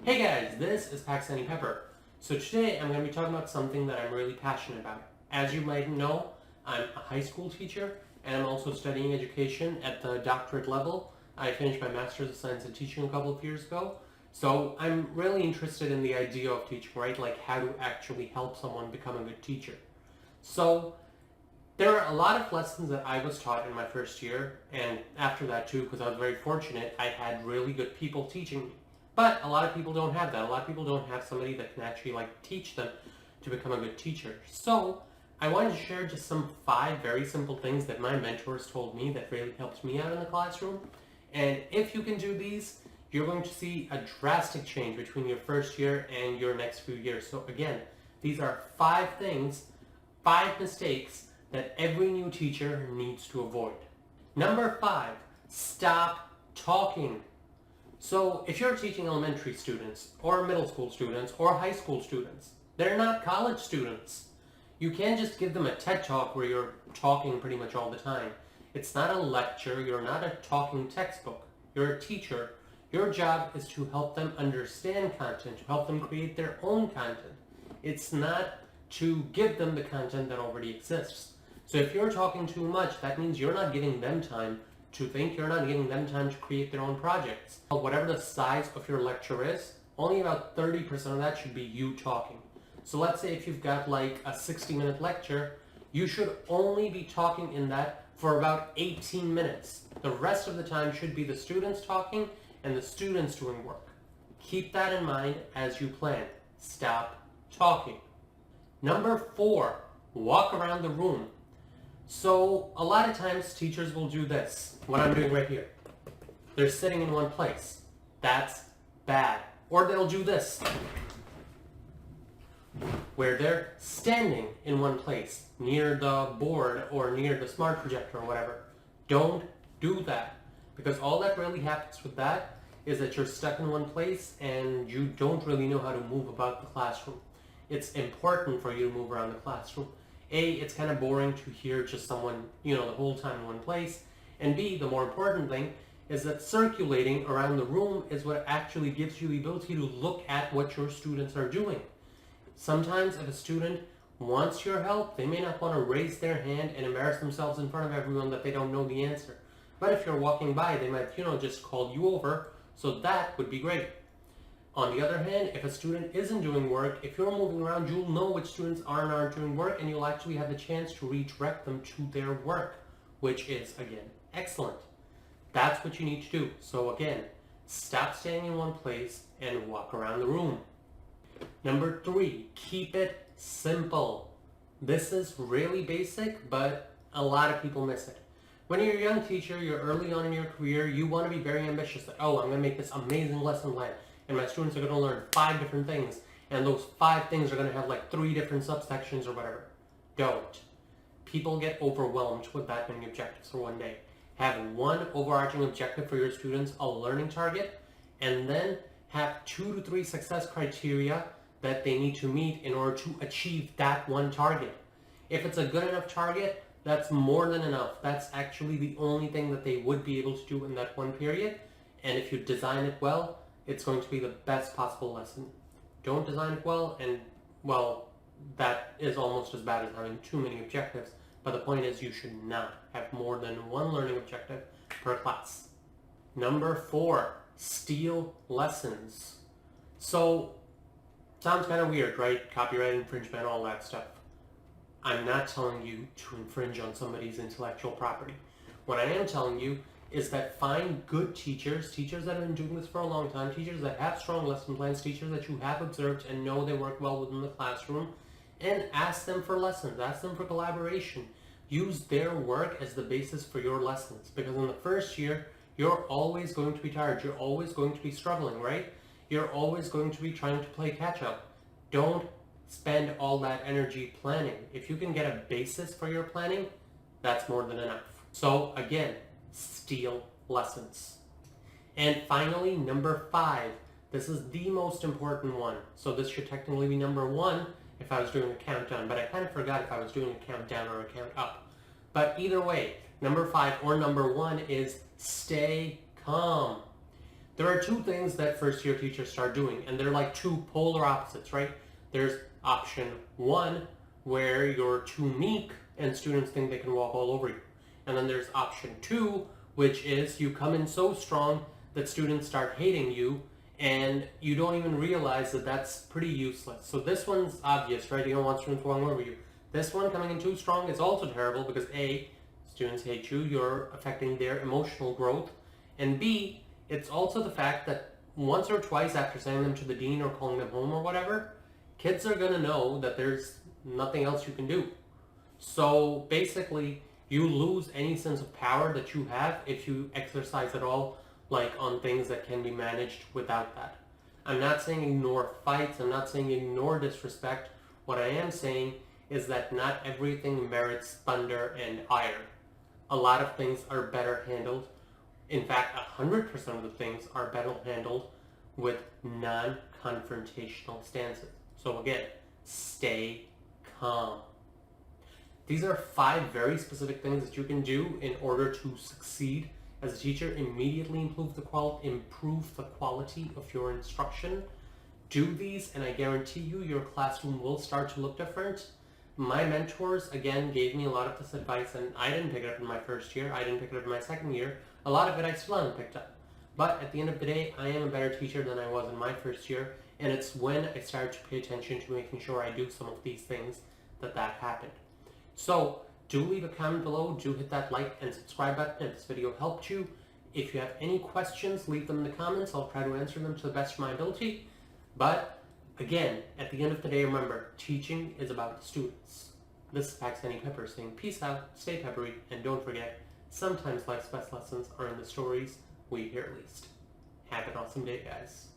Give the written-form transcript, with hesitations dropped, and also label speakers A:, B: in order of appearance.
A: Hey guys, this is Pakistani Pepper. So today I'm going to be talking about something that I'm really passionate about. As you might know, I'm a high school teacher and I'm also studying education at the doctorate level. I finished my Master's of Science in Teaching a couple of years ago. So I'm really interested in the idea of teaching, right? Like how to actually help someone become a good teacher. So there are a lot of lessons that I was taught in my first year, and after that too, because I was very fortunate, I had really good people teaching me. But a lot of people don't have that. A lot of people don't have somebody that can actually teach them to become a good teacher. So I wanted to share just some 5 very simple things that my mentors told me that really helped me out in the classroom. And if you can do these, you're going to see a drastic change between your first year and your next few years. So again, these are 5 things, 5 mistakes that every new teacher needs to avoid. Number 5, stop talking. So if you're teaching elementary students or middle school students or high school students, they're not college students. You can't just give them a TED Talk where you're talking pretty much all the time. It's not a lecture, you're not a talking textbook. You're a teacher. Your job is to help them understand content, to help them create their own content. It's not to give them the content that already exists. So if you're talking too much, that means you're not giving them time to think, you're not giving them time to create their own projects. Whatever the size of your lecture is, only about 30% of that should be you talking. So let's say if you've got like a 60-minute lecture, you should only be talking in that for about 18 minutes. The rest of the time should be the students talking and the students doing work. Keep that in mind as you plan. Stop talking. Number 4, walk around the room. So a lot of times teachers will do this, what I'm doing right here. They're sitting in one place. That's bad. Or they'll do this, where they're standing in one place, near the board or near the smart projector or whatever. Don't do that, because all that really happens with that is that you're stuck in one place and you don't really know how to move about the classroom. It's important for you to move around the classroom. A, it's kind of boring to hear just someone, the whole time in one place. And B, the more important thing is that circulating around the room is what actually gives you the ability to look at what your students are doing. Sometimes if a student wants your help, they may not want to raise their hand and embarrass themselves in front of everyone that they don't know the answer. But if you're walking by, they might, just call you over, so that would be great. On the other hand, if a student isn't doing work, if you're moving around, you'll know which students are and aren't doing work, and you'll actually have the chance to redirect them to their work, which is, again, excellent. That's what you need to do. So again, stop standing in one place and walk around the room. Number 3, keep it simple. This is really basic, but a lot of people miss it. When you're a young teacher, you're early on in your career, you want to be very ambitious. Like, I'm going to make this amazing lesson plan, and my students are going to learn 5 different things, and those 5 things are going to have 3 different subsections or whatever. Don't. People get overwhelmed with that many objectives for one day. Have one overarching objective for your students, a learning target, and then have 2 to 3 success criteria that they need to meet in order to achieve that one target. If it's a good enough target, that's more than enough. That's actually the only thing that they would be able to do in that one period. And if you design it well, it's going to be the best possible lesson. Don't design it well, and that is almost as bad as having too many objectives. But the point is, you should not have more than one learning objective per class. Number 4, steal lessons. So, sounds kind of weird, right? Copyright infringement, all that stuff. I'm not telling you to infringe on somebody's intellectual property. What I am telling you is that find good teachers that have been doing this for a long time, teachers that have strong lesson plans, teachers that you have observed and know they work well within the classroom, and ask them for lessons, ask them for collaboration. Use their work as the basis for your lessons, because in the first year, you're always going to be tired, you're always going to be struggling, right? You're always going to be trying to play catch up. Don't spend all that energy planning. If you can get a basis for your planning, that's more than enough. So again, steal lessons. And finally, number 5. This is the most important one. So this should technically be number 1 if I was doing a countdown, but I kind of forgot if I was doing a countdown or a count up. But either way, number 5 or number 1 is stay calm. There are two things that first year teachers start doing, and they're like two polar opposites, right? There's option one, where you're too meek and students think they can walk all over you. And then there's option two, which is you come in so strong that students start hating you and you don't even realize that that's pretty useless. So this one's obvious, right? You don't want students walking over you. This one, coming in too strong, is also terrible because A, students hate you, you're affecting their emotional growth, and B, it's also the fact that once or twice after sending them to the dean or calling them home or whatever, kids are going to know that there's nothing else you can do. So basically, you lose any sense of power that you have if you exercise at all, like on things that can be managed without that. I'm not saying ignore fights, I'm not saying ignore disrespect. What I am saying is that not everything merits thunder and ire. A lot of things are better handled. In fact, 100% of the things are better handled with non-confrontational stances. So again, stay calm. These are 5 very specific things that you can do in order to succeed as a teacher. Immediately improve the quality of your instruction. Do these and I guarantee you your classroom will start to look different. My mentors, again, gave me a lot of this advice, and I didn't pick it up in my first year. I didn't pick it up in my second year. A lot of it I still haven't picked up. But at the end of the day, I am a better teacher than I was in my first year, and it's when I started to pay attention to making sure I do some of these things that happened. So do leave a comment below, do hit that like and subscribe button if this video helped you. If you have any questions, leave them in the comments. I'll try to answer them to the best of my ability. But again, at the end of the day, remember, teaching is about the students. This is Pakistani Pepper saying peace out, stay peppery, and don't forget, sometimes life's best lessons are in the stories we hear least. Have an awesome day, guys.